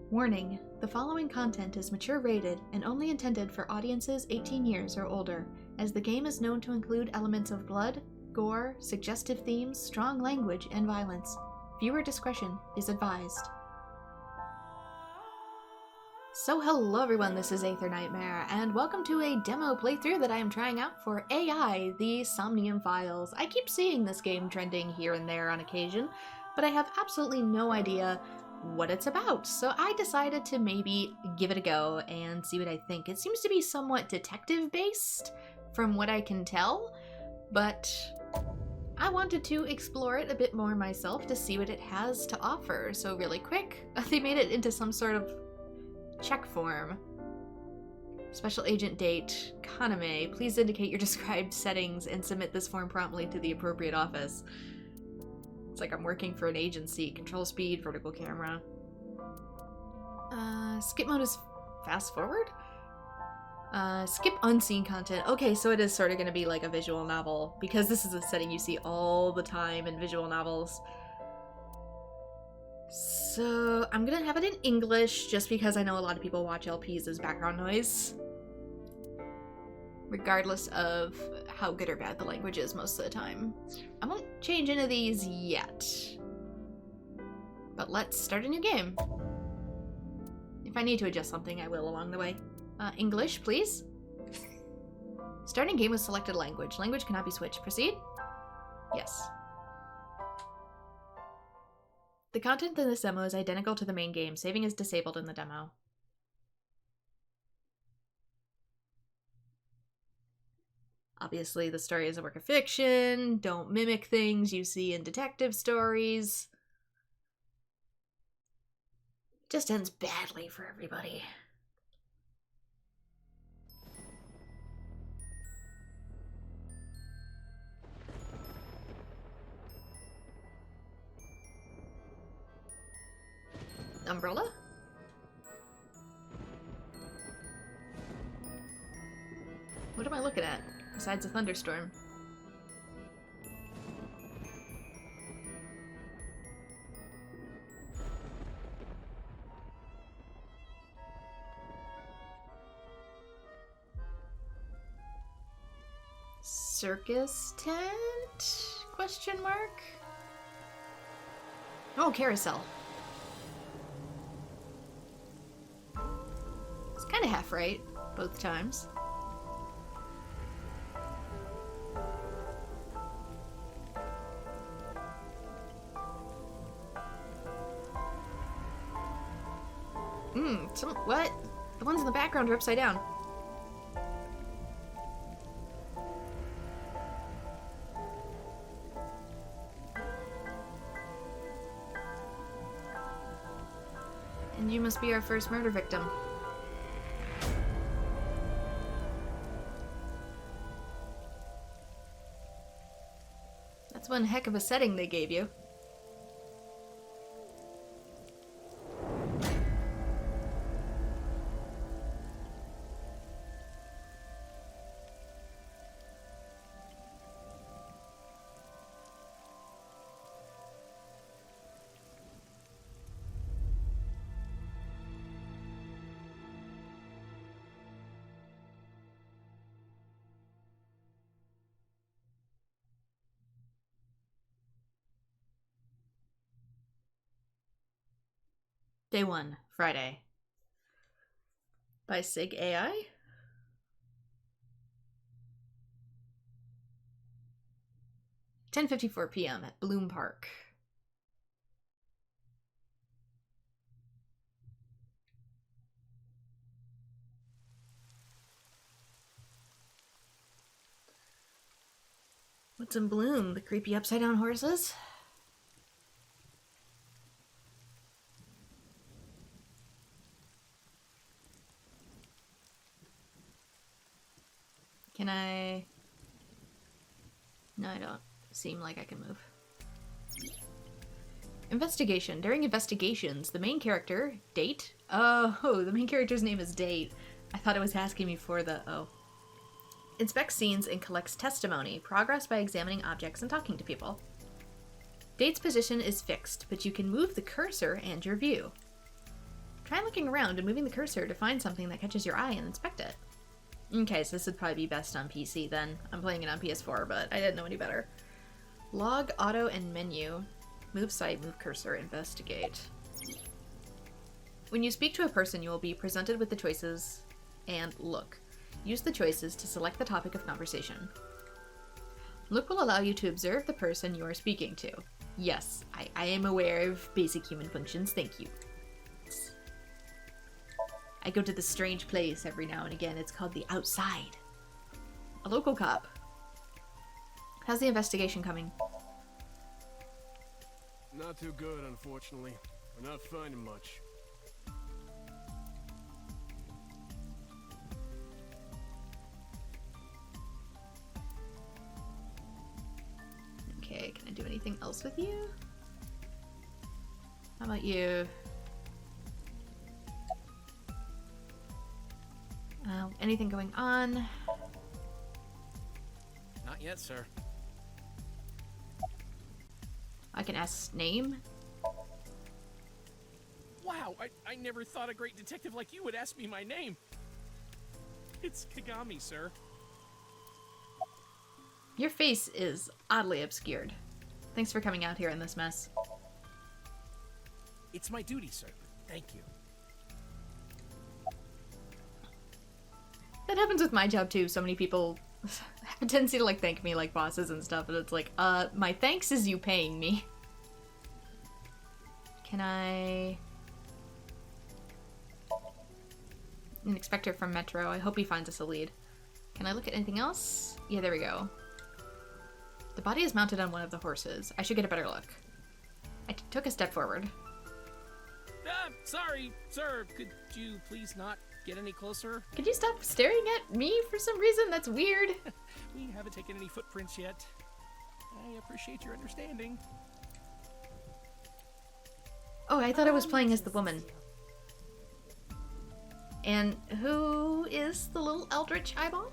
Warning, the following content is mature rated and only intended for audiences 18 years or older, as the game is known to include elements of blood, gore, suggestive themes, strong language, and violence. Viewer discretion is advised. So hello everyone, this is AetherNightmare, and welcome to a demo playthrough that I am trying out for AI, the Somnium Files. I keep seeing this game trending here and there on occasion, but I have absolutely no idea what it's about, so I decided to maybe give it a go and see what I think. It seems to be somewhat detective-based, from what I can tell, but I wanted to explore it a bit more myself to see what it has to offer. So really quick, they made it into some sort of check form. Special Agent Date, Kaname, please indicate your described settings and submit this form promptly to the appropriate office. It's like I'm working for an agency. Control speed, vertical camera. Skip mode is fast forward? Skip unseen content. Okay, so it is sort of going to be like a visual novel, because this is a setting you see all the time in visual novels. So I'm going to have it in English, just because I know a lot of people watch LPs as background noise. Regardless of how good or bad the language is most of the time. I won't change any of these yet. But let's start a new game. If I need to adjust something, I will along the way. English, please. Starting game with selected language. Language cannot be switched. Proceed? Yes. The content in this demo is identical to the main game. Saving is disabled in the demo. Obviously, the story is a work of fiction. Don't mimic things you see in detective stories. It just ends badly for everybody. Umbrella? What am I looking at? Besides a thunderstorm. Circus tent? Question mark? Oh, carousel. It's kind of half right, both times. What? The ones in the background are upside down. And you must be our first murder victim. That's one heck of a setting they gave you. Day 1, Friday. By Sig AI? (10:54 p.m. at Bloom Park). What's in bloom? The creepy upside down horses? Can I? No, I don't seem like I can move. Investigation. During investigations, the main character, Date? Oh, the main character's name is Date. I thought it was asking me for the, oh. Inspects scenes and collects testimony. Progress by examining objects and talking to people. Date's position is fixed, but you can move the cursor and your view. Try and looking around and moving the cursor to find something that catches your eye and inspect it. Okay, so this would probably be best on PC then. I'm playing it on PS4, but I didn't know any better. Log, auto, and menu. Move site, move cursor, investigate. When you speak to a person, you will be presented with the choices and look. Use the choices to select the topic of conversation. Look will allow you to observe the person you are speaking to. Yes, I am aware of basic human functions, thank you. I go to this strange place every now and again. It's called the Outside. A local cop. How's the investigation coming? Not too good, unfortunately. We're not finding much. Okay, can I do anything else with you? How about you? Anything going on? Not yet, sir. I can ask name. Wow, I never thought a great detective like you would ask me my name. It's Kagami, sir. Your face is oddly obscured. Thanks for coming out here in this mess. It's my duty, sir. Thank you. That happens with my job too. So many people have a tendency to like thank me like bosses and stuff, and it's like, my thanks is you paying me. Can I... An inspector from Metro. I hope he finds us a lead. Can I look at anything else? Yeah, there we go. The body is mounted on one of the horses. I should get a better look. I took a step forward. Sorry, sir. Could you please not get any closer? Could you stop staring at me for some reason? That's weird. We haven't taken any footprints yet. I appreciate your understanding. Oh, I thought I was playing as the woman. And who is the little eldritch eyeball?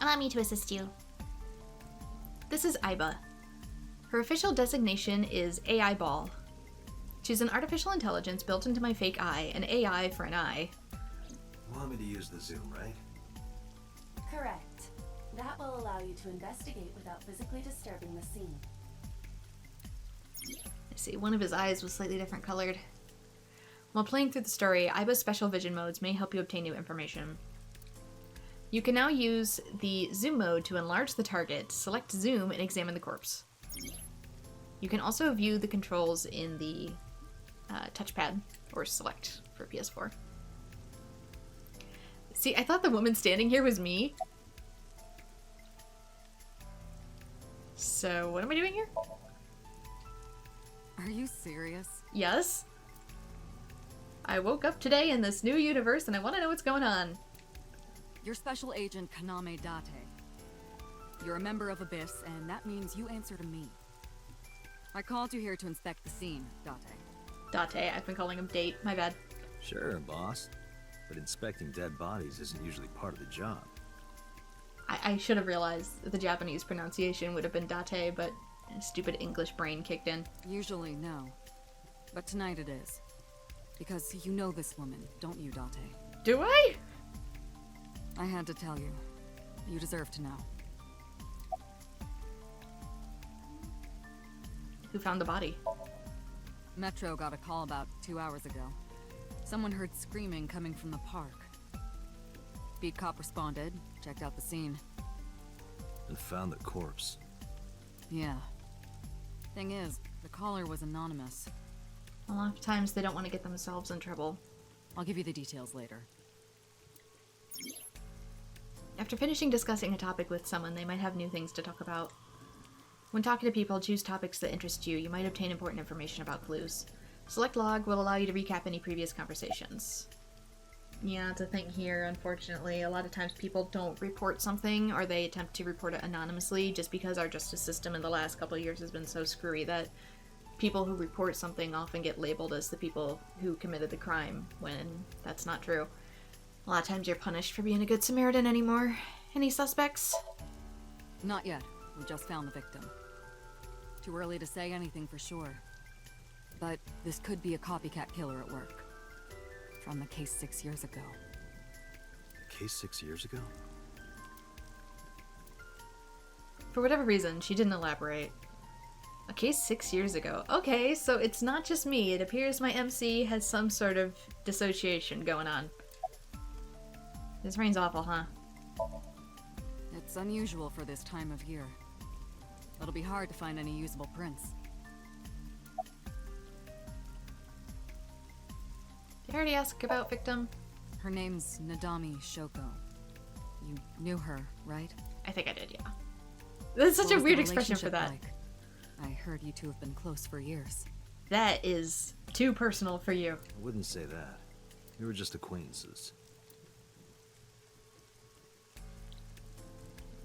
Allow me to assist you. This is Aiba. Her official designation is AI Ball. She's an artificial intelligence built into my fake eye, an AI for an eye. Want me to use the zoom, right? Correct. That will allow you to investigate without physically disturbing the scene. I see, one of his eyes was slightly different colored. While playing through the story, Aiba's special vision modes may help you obtain new information. You can now use the zoom mode to enlarge the target, select zoom, and examine the corpse. You can also view the controls in the touchpad, or select for PS4. See, I thought the woman standing here was me. So, what am I doing here? Are you serious? Yes. I woke up today in this new universe and I want to know what's going on. You're Special Agent Kaname Date. You're a member of Abyss, and that means you answer to me. I called you here to inspect the scene, Date. Date, I've been calling him Date, my bad. Sure, boss. But inspecting dead bodies isn't usually part of the job. I should have realized that the Japanese pronunciation would have been Date, but stupid English brain kicked in. Usually, no. But tonight it is. Because you know this woman, don't you, Date? Do I? I had to tell you. You deserve to know. Who found the body? Metro got a call about 2 hours ago. Someone heard screaming coming from the park. Beat cop responded, checked out the scene. And found the corpse. Yeah. Thing is, the caller was anonymous. A lot of times they don't want to get themselves in trouble. I'll give you the details later. After finishing discussing a topic with someone, they might have new things to talk about. When talking to people, choose topics that interest you. You might obtain important information about clues. Select log will allow you to recap any previous conversations. Yeah, it's a thing here, unfortunately. A lot of times people don't report something, or they attempt to report it anonymously, just because our justice system in the last couple of years has been so screwy that people who report something often get labeled as the people who committed the crime, when that's not true. A lot of times you're punished for being a good Samaritan anymore. Any suspects? Not yet. We just found the victim. Too early to say anything for sure. But this could be a copycat killer at work. from the case 6 years ago. A case 6 years ago? For whatever reason, she didn't elaborate. A case 6 years ago. Okay, so it's not just me. It appears my MC has some sort of dissociation going on. This rain's awful, huh? It's unusual for this time of year. It'll be hard to find any usable prints. Did I already ask about victim? Her name's Nadami Shoko. You knew her, right? I think I did, yeah. That's such What a was the weird expression for that. relationship like? I heard you two have been close for years. That is too personal for you. I wouldn't say that. We were just acquaintances.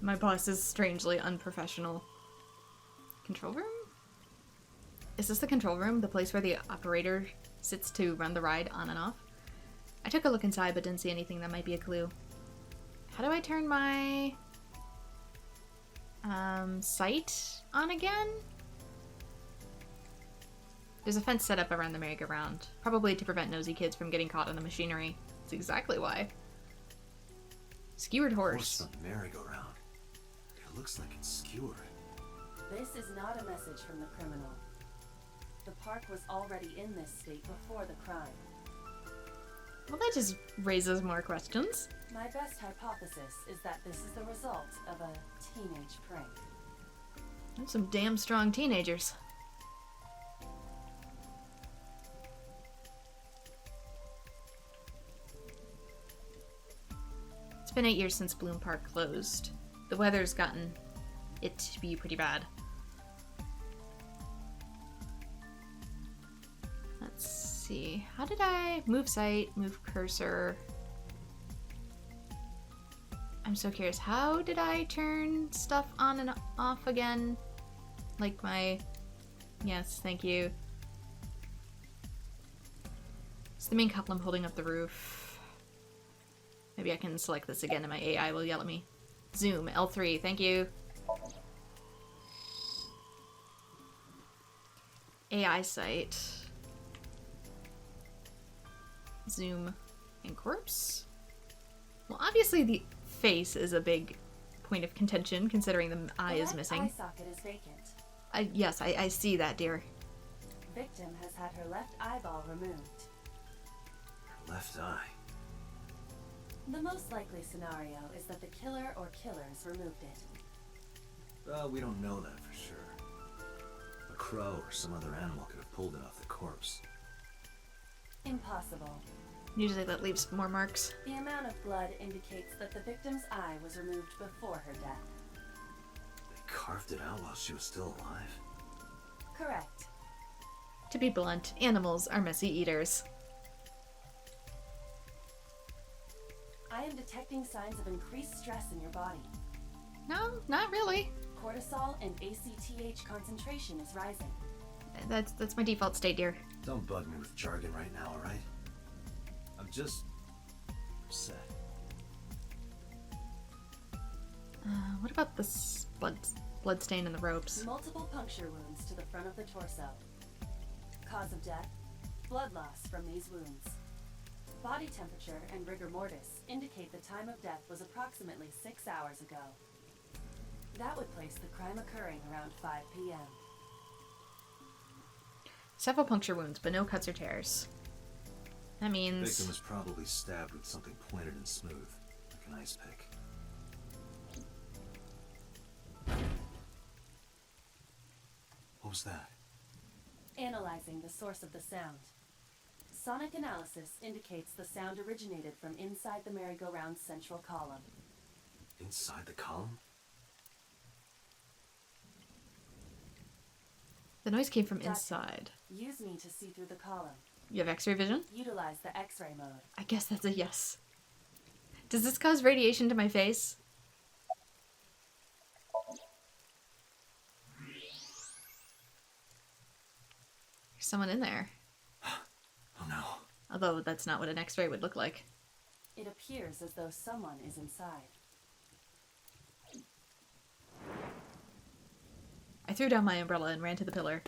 My boss is strangely unprofessional. Control room? Is this the control room? The place where the operator sits to run the ride on and off? I took a look inside but didn't see anything that might be a clue. How do I turn my sight on again? There's a fence set up around the merry-go-round, probably to prevent nosy kids from getting caught in the machinery. That's exactly why. Skewered horse. From the merry-go-round. It looks like it's skewered. This is not a message from the criminal. The park was already in this state before the crime. Well, that just raises more questions. My best hypothesis is that this is the result of a teenage prank. There's some damn strong teenagers. It's been 8 years since Bloom Park closed. The weather's gotten it to be pretty bad. Let's see. How did I move site, move cursor? I'm so curious. How did I turn stuff on and off again? Like my... Yes, thank you. It's the main couple I'm holding up the roof. Maybe I can select this again and my AI will yell at me. Zoom, L3, thank you. AI site. Zoom and corpse? Well, obviously the face is a big point of contention, considering the eye is missing. Eye socket is vacant. Yes, I see that, dear. Victim has had her left eyeball removed. Left eye. The most likely scenario is that the killer or killers removed it. Well, we don't know that for sure. A crow or some other animal could have pulled it off the corpse. Impossible. Usually that leaves more marks. The amount of blood indicates that the victim's eye was removed before her death. They carved it out while she was still alive? Correct. To be blunt, animals are messy eaters. I am detecting signs of increased stress in your body. No, not really. Cortisol and ACTH concentration is rising. That's my default state, dear. Don't bug me with jargon right now, alright? I'm just... upset. What about this blood stain in the ropes? Multiple puncture wounds to the front of the torso. Cause of death, blood loss from these wounds. Body temperature and rigor mortis indicate the time of death was approximately 6 hours ago. That would place the crime occurring around 5 p.m. Several puncture wounds, but no cuts or tears. That The means... victim was probably stabbed with something pointed and smooth, like an ice pick. What was that? Analyzing the source of the sound. Sonic analysis indicates the sound originated from inside the merry-go-round's central column. Inside the column? The noise came from Gotcha. inside. Use me to see through the column. You have X-ray vision? Utilize the X-ray mode. I guess that's a yes. Does this cause radiation to my face? There's someone in there. Oh no. Although that's not what an X-ray would look like. It appears as though someone is inside. I threw down my umbrella and ran to the pillar.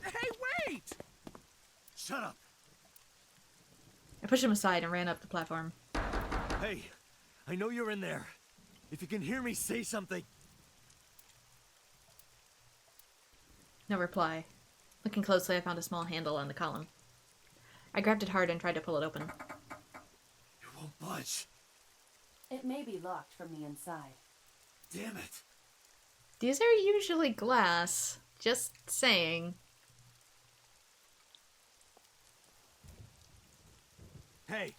Hey, wait! Shut up! pushed him aside and ran up the platform. Hey, I know you're in there. If you can hear me, say something. No reply. Looking closely, I found a small handle on the column. I grabbed it hard and tried to pull it open. It won't budge. It may be locked from the inside. Damn it. These are usually glass. Just saying. Hey,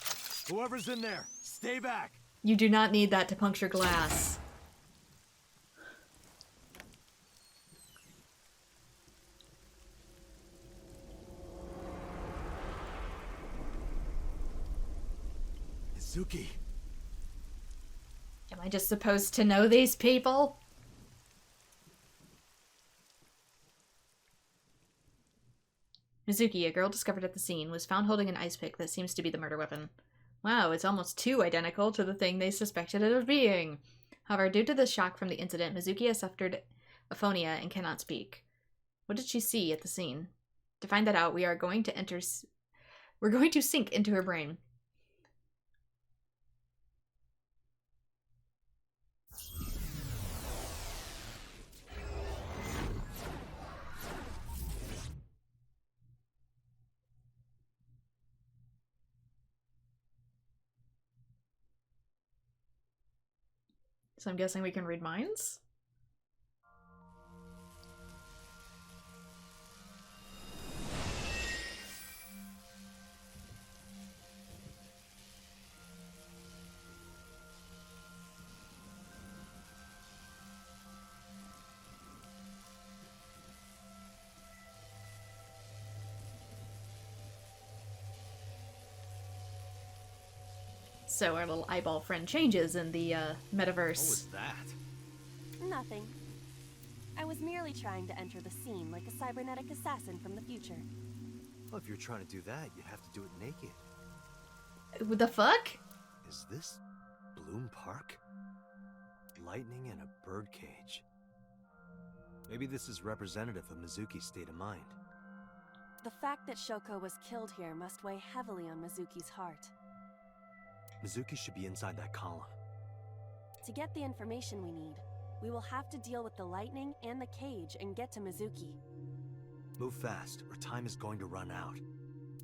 whoever's in there, stay back. You do not need that to puncture glass. Mizuki. Am I just supposed to know these people? Mizuki, a girl discovered at the scene, was found holding an ice pick that seems to be the murder weapon. Wow, it's almost too identical to the thing they suspected it of being. However, due to the shock from the incident, Mizuki has suffered aphonia and cannot speak. What did she see at the scene? To find that out, we're going to sink into her brain. So I'm guessing we can read minds? So our little eyeball friend changes in the metaverse. What was that? Nothing. I was merely trying to enter the scene like a cybernetic assassin from the future. Well, if you're trying to do that, you have to do it naked. What the fuck? Is this Bloom Park? Lightning in a birdcage. Maybe this is representative of Mizuki's state of mind. The fact that Shoko was killed here must weigh heavily on Mizuki's heart. Mizuki should be inside that column. To get the information we need, we will have to deal with the lightning and the cage and get to Mizuki. Move fast, or time is going to run out.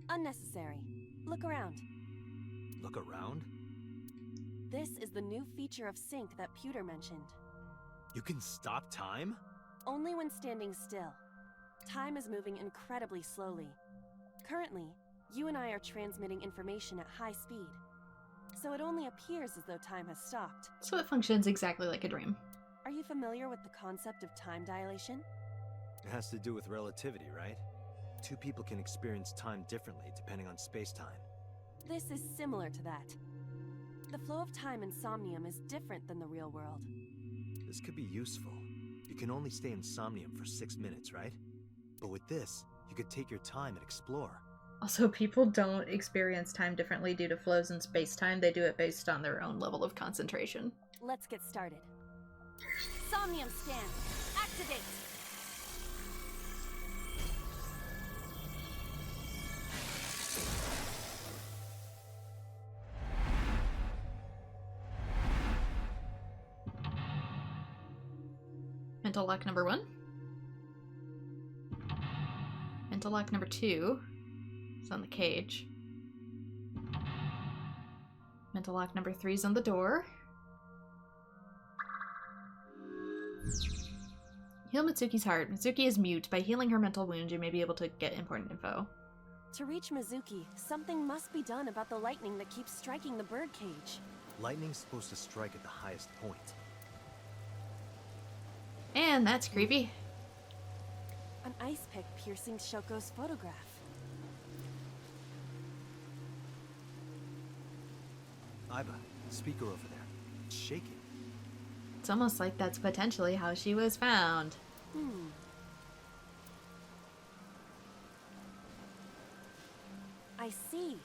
Unnecessary. Look around. Look around? This is the new feature of Sync that Pewter mentioned. You can stop time? Only when standing still. Time is moving incredibly slowly. Currently, you and I are transmitting information at high speed. So it only appears as though time has stopped. So it functions exactly like a dream. Are you familiar with the concept of time dilation? It has to do with relativity, right? Two people can experience time differently depending on space-time. This is similar to that. The flow of time in Somnium is different than the real world. This could be useful. You can only stay in Somnium for 6 minutes, right? But with this, you could take your time and explore. Also, people don't experience time differently due to flows in space-time. They do it based on their own level of concentration. Let's get started. Somnium scan, activate! Mental lock number 1. Mental lock number 2 is on the cage. Mental lock number 3 is on the door. Heal Mitsuki's heart. Mitsuki is mute. By healing her mental wound, you may be able to get important info. To reach Mizuki, something must be done about the lightning that keeps striking the birdcage. Lightning's supposed to strike at the highest point. And that's creepy. An ice pick piercing Shoko's photograph. Aiba, speaker over there. It's shaking. It's almost like that's potentially how she was found. I see.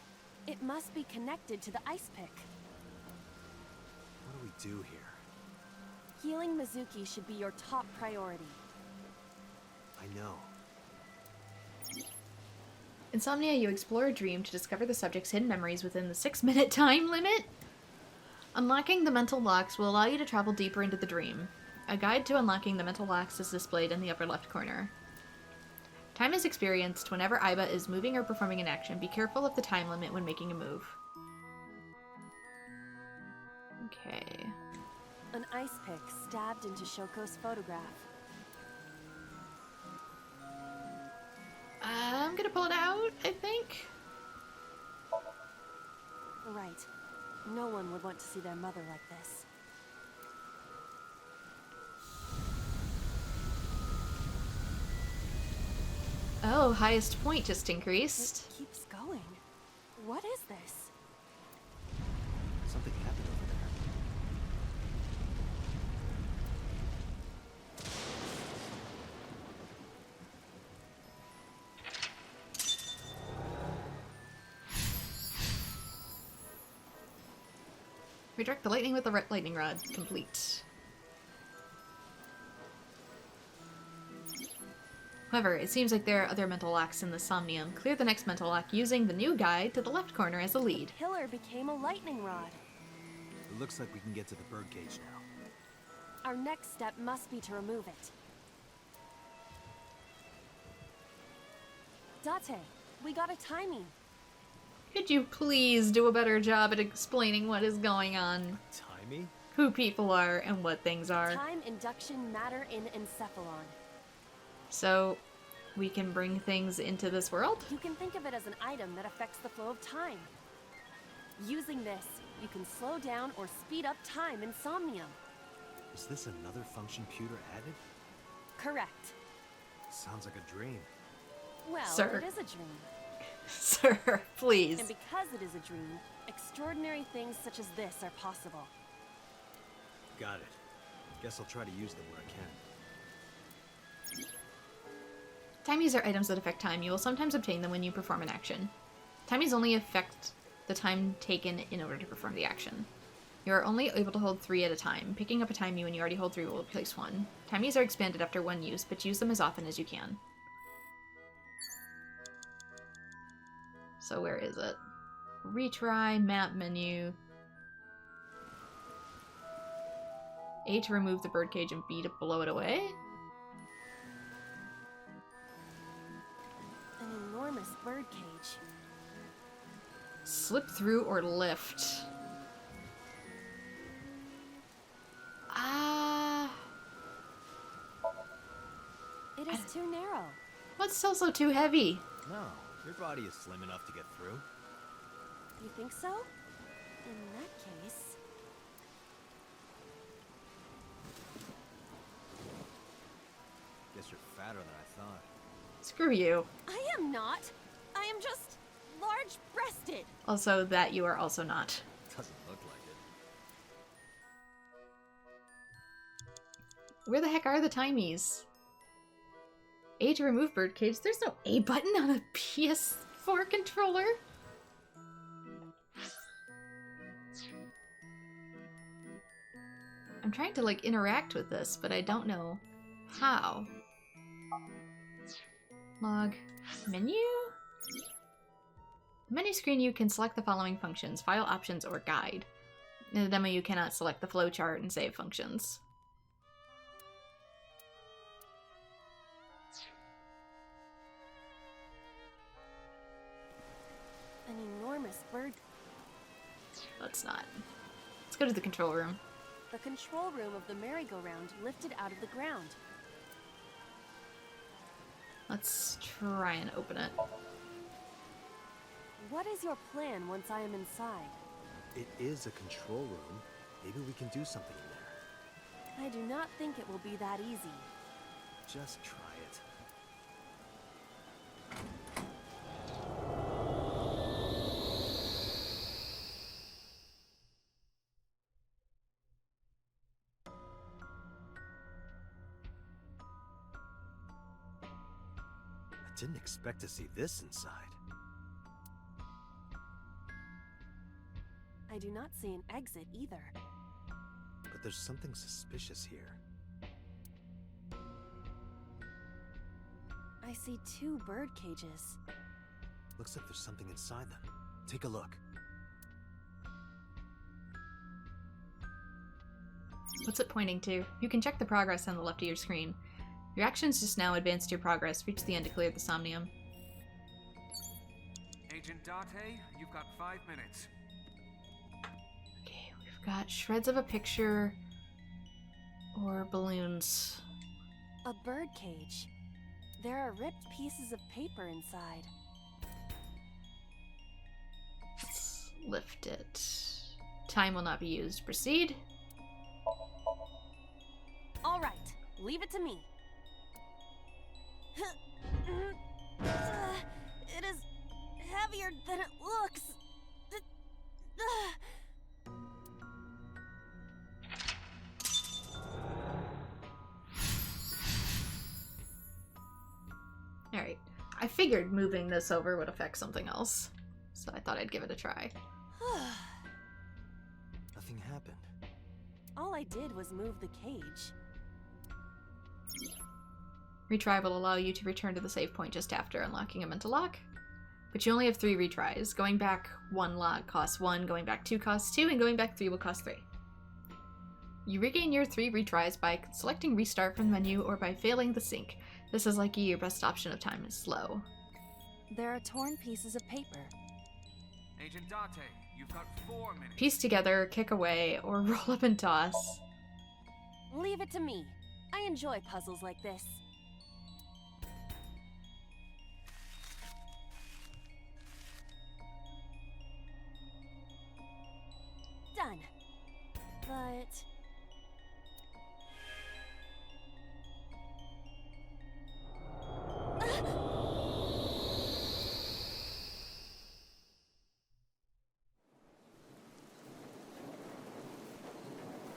It must be connected to the ice pick. What do we do here? Healing Mizuki should be your top priority. I know. Insomnia, you explore a dream to discover the subject's hidden memories within the 6-minute time limit. Unlocking the mental locks will allow you to travel deeper into the dream. A guide to unlocking the mental locks is displayed in the upper left corner. Time is experienced whenever Aiba is moving or performing an action. Be careful of the time limit when making a move. Okay. An ice pick stabbed into Shoko's photograph. I'm gonna pull it out, I think. Right. No one would want to see their mother like this. Oh, highest point just increased. It keeps going. What is this? Something happened over there. Redirect the lightning with the lightning rod. Complete. However, it seems like there are other mental locks in the Somnium. Clear the next mental lock using the new guide to the left corner as a lead. Pillar became a lightning rod. It looks like we can get to the birdcage now. Our next step must be to remove it. Date, we got a timing. Could you please do a better job at explaining what is going on? Timey? Who people are and what things are. Time induction matter in encephalon. So, we can bring things into this world? You can think of it as an item that affects the flow of time. Using this, you can slow down or speed up time in Somnium. Is this another function pewter added? Correct. Sounds like a dream. Well, Sir. it is a dream. Sir, please. And because it is a dream, extraordinary things such as this are possible. Got it. Guess I'll try to use them where I can. Timies are items that affect time. You will sometimes obtain them when you perform an action. Timies only affect the time taken in order to perform the action. You are only able to hold 3 at a time. Picking up a timey when you already hold 3 will replace 1. Timies are expanded after 1 use, but use them as often as you can. So where is it? Retry, map menu. A to remove the birdcage and B to blow it away? An enormous birdcage. Slip through or lift. It is too narrow. What's also too heavy? No, your body is slim enough to get through. You think so? In that case... Guess you're fatter than I thought. Screw you. I am not. I am just large-breasted. Also, that you are also not. Doesn't look like it. Where the heck are the timies? A to remove birdcage. There's no A button on a PS4 controller. I'm trying to, like, interact with this, but I don't know how. Log. Menu? Menu screen, you can select the following functions: file options or guide. In the demo, you cannot select the flowchart and save functions. An enormous bird. Let's not. Let's go to the control room. The control room of the merry-go-round lifted out of the ground. Let's try and open it. What is your plan once I am inside? It is a control room. Maybe we can do something in there. I do not think it will be that easy. Just try it. I didn't expect to see this inside. I do not see an exit either. But there's something suspicious here. I see 2 bird cages. Looks like there's something inside them. Take a look. What's it pointing to? You can check the progress on the left of your screen. Your actions just now advanced your progress. Reach the end to clear the Somnium. Agent Date, you've got 5 minutes. Okay, we've got shreds of a picture or balloons. A birdcage. There are ripped pieces of paper inside. Let's lift it. Time will not be used. Proceed. All right, leave it to me. It is heavier than it looks. Alright. I figured moving this over would affect something else, so I thought I'd give it a try. Nothing happened. All I did was move the cage. Retry will allow you to return to the save point just after unlocking a mental lock. But you only have 3 retries. Going back 1 lock costs 1, going back 2 costs 2, and going back 3 will cost 3. You regain your 3 retries by selecting restart from the menu or by failing the sync. This is likely your best option if time is slow. There are torn pieces of paper. Agent Date, you've got 4 minutes. Piece together, kick away, or roll up and toss. Leave it to me. I enjoy puzzles like this. Done. But...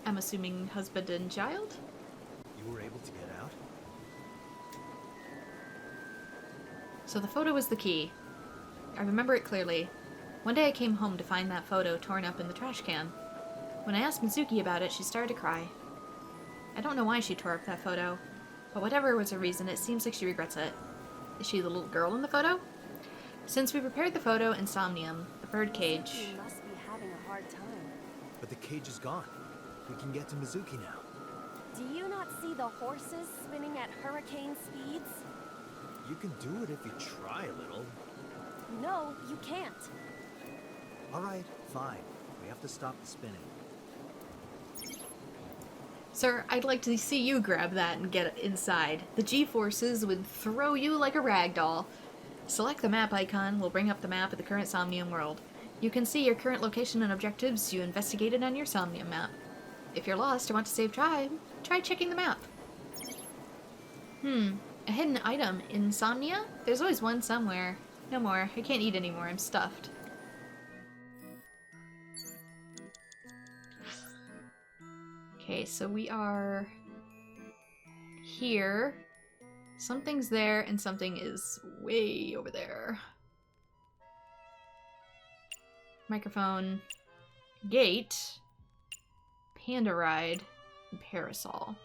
I'm assuming husband and child? You were able to get out? So the photo was the key. I remember it clearly. One day I came home to find that photo torn up in the trash can. When I asked Mizuki about it, she started to cry. I don't know why she tore up that photo, but whatever was her reason, it seems like she regrets it. Is she the little girl in the photo? Since we prepared the photo in Somnium, the birdcage... You must be having a hard time. But the cage is gone. We can get to Mizuki now. Do you not see the horses spinning at hurricane speeds? You can do it if you try a little. No, you can't. Alright, fine. We have to stop the spinning. Sir, I'd like to see you grab that and get inside. The G-forces would throw you like a rag doll. Select the map icon will bring up the map of the current Somnium world. You can see your current location and objectives you investigated on your Somnium map. If you're lost or want to save time, try checking the map. A hidden item. Insomnia? There's always one somewhere. No more. I can't eat anymore. I'm stuffed. Okay, so we are here. Something's there and something is way over there. Microphone. Gate. Panda ride. And parasol.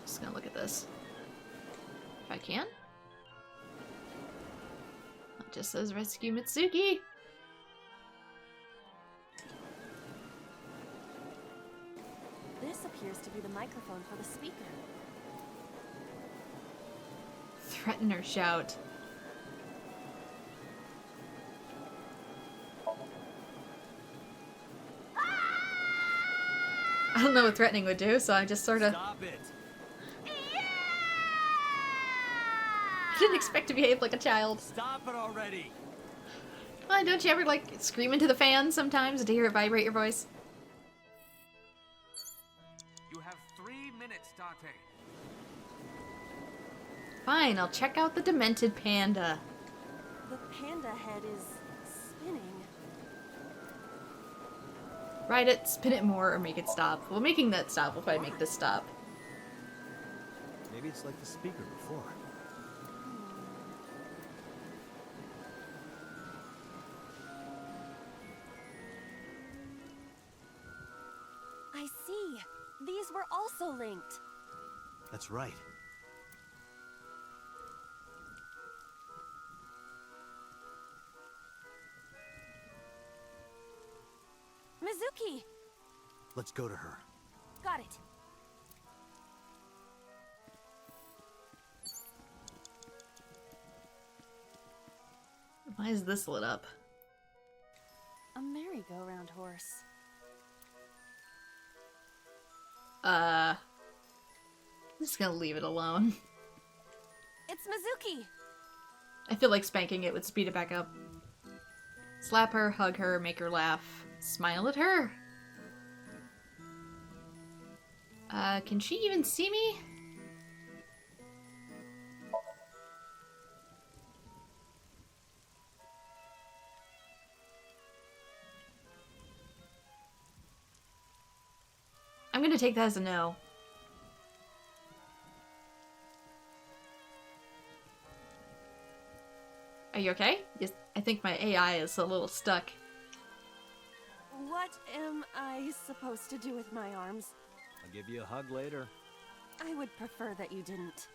Just gonna look at this. If I can. It just says rescue Mitsuki. This appears to be the microphone for the speaker. Threaten or shout. I don't know what threatening would do, so I just sort of... Stop it! I didn't expect to behave like a child. Stop it already! Well, don't you ever, like, scream into the fan sometimes to hear it vibrate your voice? You have 3 minutes, Date. Fine, I'll check out the demented panda. The panda head is spinning. Ride it, spin it more, or make it stop. Well, making that stop will probably make this stop. Maybe it's like the speaker before. I see. These were all also linked. That's right. Mizuki! Let's go to her. Got it. Why is this lit up? A merry-go-round horse. I'm just gonna leave it alone. It's Mizuki! I feel like spanking it would speed it back up. Slap her, hug her, make her laugh, smile at her. Can she even see me? I'm gonna take that as a no. Are you okay? Yes, I think my AI is a little stuck. What am I supposed to do with my arms? I'll give you a hug later. I would prefer that you didn't.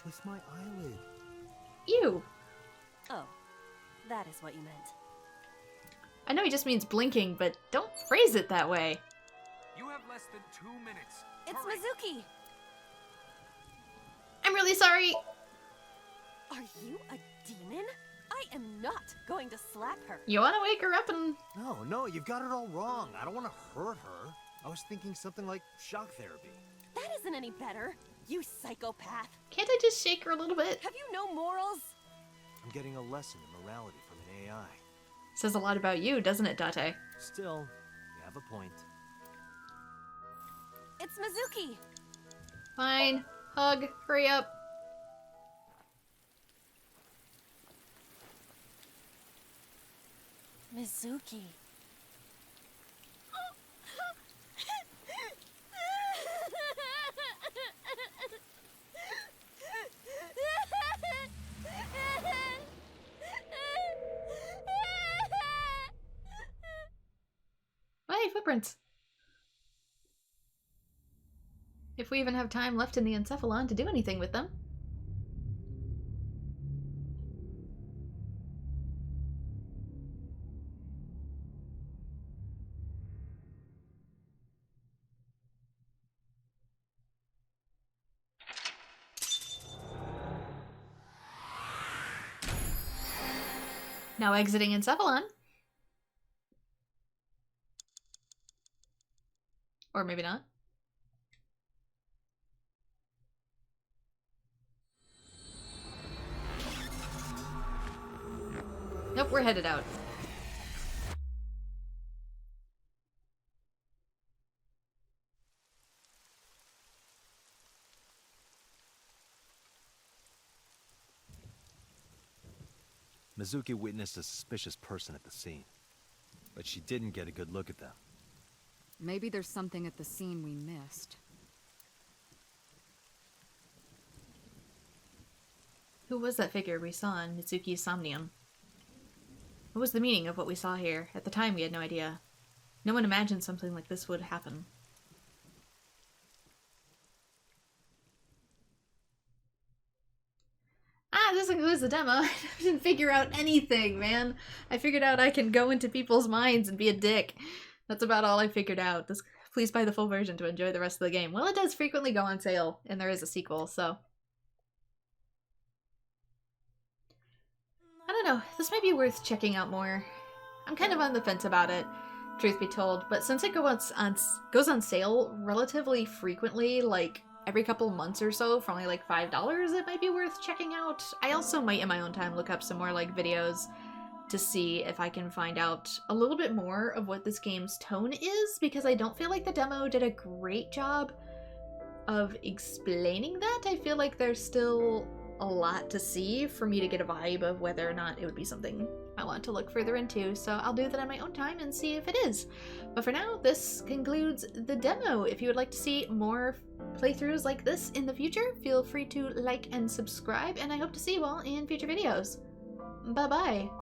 With my eyelid. Ew! Oh, that is what you meant. I know he just means blinking, but don't phrase it that way. You have less than 2 minutes. It's Hurry. Mizuki! I'm really sorry! Are you a demon? I am not going to slap her. You wanna wake her up and... No, you've got it all wrong. I don't want to hurt her. I was thinking something like shock therapy. That isn't any better, you psychopath. Can't I just shake her a little bit? Have you no morals? I'm getting a lesson in morality from an AI. Says a lot about you, doesn't it, Date? Still, you have a point. It's Mizuki! Fine. Hug. Hurry up. Mizuki. Hey, footprints. If we even have time left in the encephalon to do anything with them. Now exiting encephalon. Or maybe not. Nope, we're headed out. Mizuki witnessed a suspicious person at the scene, but she didn't get a good look at them. Maybe there's something at the scene we missed. Who was that figure we saw in Mitsuki's Somnium? What was the meaning of what we saw here? At the time, we had no idea. No one imagined something like this would happen. Ah, this includes the demo. I didn't figure out anything, man. I figured out I can go into people's minds and be a dick. That's about all I figured out. Please buy the full version to enjoy the rest of the game. Well, it does frequently go on sale, and there is a sequel, so... I don't know, this might be worth checking out more. I'm kind of on the fence about it, truth be told, but since it goes on sale relatively frequently, like every couple months or so for only like $5, it might be worth checking out. I also might in my own time look up some more like videos to see if I can find out a little bit more of what this game's tone is, because I don't feel like the demo did a great job of explaining that. I feel like there's still a lot to see for me to get a vibe of whether or not it would be something I want to look further into, so I'll do that on my own time and see if it is. But for now, this concludes the demo. If you would like to see more playthroughs like this in the future, feel free to like and subscribe, and I hope to see you all in future videos. Bye-bye!